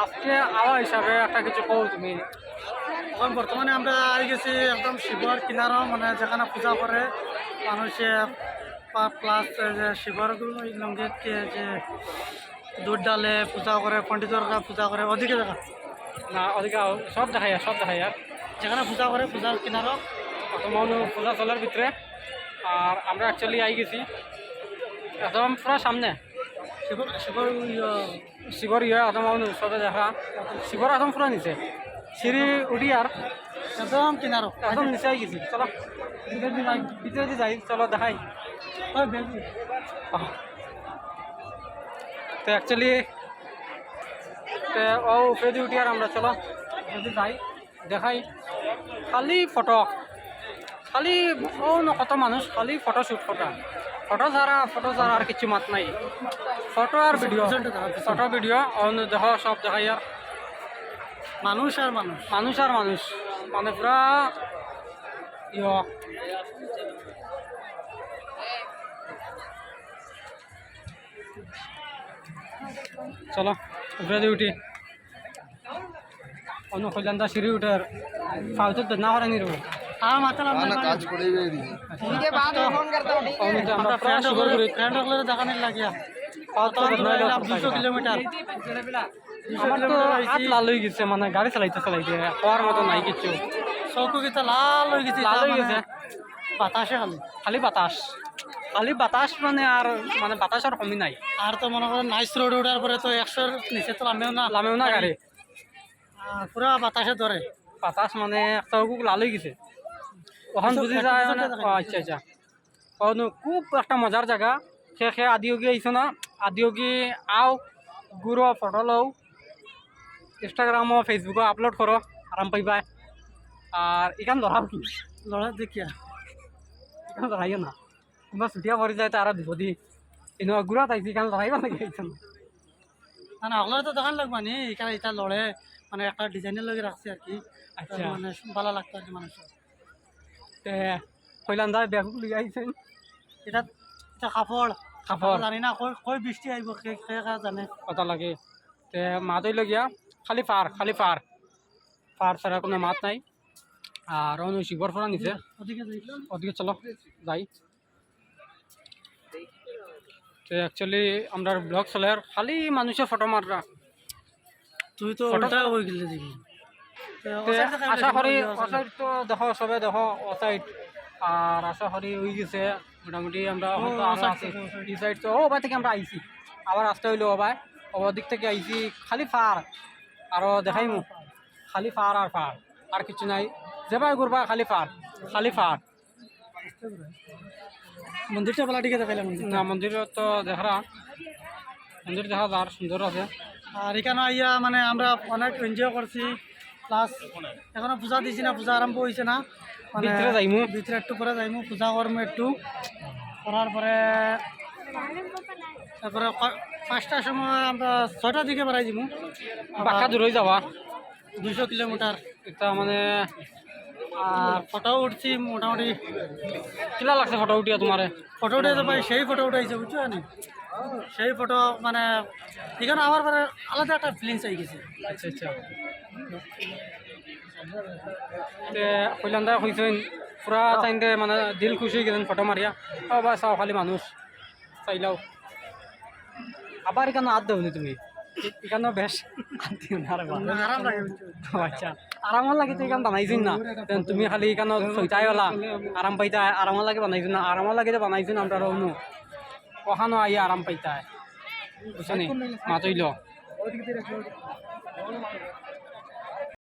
আজকে আওয়া হিসাবে একটা কিছু কও তুমি। এখন বর্তমানে আমরা আই গেছি একদম শিবর কিনারও মানে যেখানে পূজা করে মানুষে প্লাস যে শিবর লঙ্গিতকে যে দুধ ডালে পূজা করে পণ্ডিতরা পূজা করে ওদিকে দেখা না ওদিকে সব দেখাই আর যেখানে পূজা করে পূজার কিনারও বর্তমান পূজা চলার ভিতরে। আর আমরা অ্যাকচুয়ালি আই গেছি একদম পুরো সামনে শিবর শিবর শিবর একদম সবে দেখা শিবর একদম পুরো নিচে সিঁড়ি উঠি আর একদম কিনারও একদম নিচে আই গেছি। চলো ভিতরে দিয়ে যাই, চলো দেখাই। তো অ্যাকচুয়ালি ও উপরে দিয়ে উঠি আর আমরা চলো যদি যাই দেখাই। খালি ফটো খালি ও কত মানুষ খালি ফটো শ্যুট ফটো ছাড়া আর কিছু মাত নাই। ফটো আর ভিডিও দেখো সব দেখাই আর মানুষ আর মানুষ মানে পুরা চলো উপরে দিয়ে উঠি অন্য কল্যাণদা সিঁড়ি উঠার ফালতু না হরে নিরু কাজ করে আমরা প্রায় দেখানোর লাগিয়া 200 কিলোমিটার আমার তো হাত লাল হয়ে গেছে, মানে গাড়ি চালাইতে হওয়ার মতো নাই কিছু। চৌকো গীতা লাল হয়ে গেছে লাল হয়ে গেছে বাতাসে খালি বাতাস মানে আর মানে বাতাস আর কমি নাই। আর তো মনে করেন নাইস রোড ওঠার পরে তো 100-র নিচে তো লামেও না গাড়ি পুরা বাতাসে ধরে বাতাস মানে একটা লাল হয়ে গেছে ওখান বুঝি যায় মানে। আচ্ছা খুব একটা মজার জায়গা। সে আদিয়োগী আইছো না, আদিয়োগী আও ঘুরো ফটো লও ইনস্টাগ্রামও ফেসবুকও আপলোড করো আরাম পাইবা। আর এখান ধরাও কি লড়া দেখিয়া এখানে ধরাইও না, তোমরা ছুটিয়া পড়ে যায় তারা বিপদি এনে ঘুরাত আইসি এখানে ধরাইবা নাকি আইছো না না ওগুলো তো দোকান লাগবা নি এখানে এটা লড়ে মানে একটা ডিজাইনের লগে রাখছে আর কি। আচ্ছা মানে ভালো লাগতো আর কি মানুষের। কইলাম দা ব্যাগ লিয়ে আইছেন এটা এটা কাপড় জানি না কই বৃষ্টি আইব কে জানে কথা লাগে। মাত হইল গিয়া খালি পার ছাড়া কোনো মাত নাই। আর অন্য শিবর ফোরা নিচে ওদিকে চলো যাই। তো অ্যাকচুয়ালি আমরা ব্লগ চলে আর খালি মানুষের ফটো মাররা। তুই তো ওটা হয়ে গেলে দেখি আশা করি অসাইড তো দেখো সবে দেখো অসাইড। আর আশা করি হয়ে গেছে মোটামুটি আমরা এই সাইড তো ওবার থেকে আমরা আইছি আবার আসতে হইলো ওবার দিক থেকে আইছি খালি ফার আরও দেখাইমু খালি ফার আর কিছু নাই। যেভাবে ঘুরবা খালি ফার মন্দিরটা বলা দিকে দেখাইলাম না মন্দির তো মন্দির দেখা যার সুন্দর আছে। আর এখানে আইয়া মানে আমরা অনেক এনজয় করছি প্লাস এখনো পূজা দিছি না, পূজা আরম্ভ হয়েছে না, ভিতরে যাইমু ভিতরে একটু পরে যাইমু পূজা করবো একটু করার পরে তারপরে 5টার সময় আমরা 6টার দিকে বেড়াই যাবো। বাক্কা দূর হয়ে যাওয়া 200 কিলোমিটার এটা মানে। আর ফটো উঠছি মোটামুটি কিলা লাগছে ফটো উঠিয়া তোমার? ফটো উঠে তো ভাই সেই ফটো উঠাইছে বুঝছো নি, সেই ফটো মানে এখানে আমার পরে আলাদা একটা ফিলিংস হয়ে গেছে। আচ্ছা কইলাম দা কইছেন পুরা চাইতে মানে দিল খুশি হয়ে গেছেন ফটো মারিয়া। বা চাও খালি মানুষ চাইলাও আবার এখানে হাত দেবনি তুমি এখানে বেশ আরাম লাগে আচ্ছা আরামও লাগে তো এখানে বানাইছেন না তুমি খালি এখানে ছয়টাই ওলা আরাম পাইতা আরামও লাগে বানাইছেন না আরামও লাগে যে বানাইছেন আমরা অনু ওখানো আইয়া আরাম পাইতা বুঝছো নি মাতইল।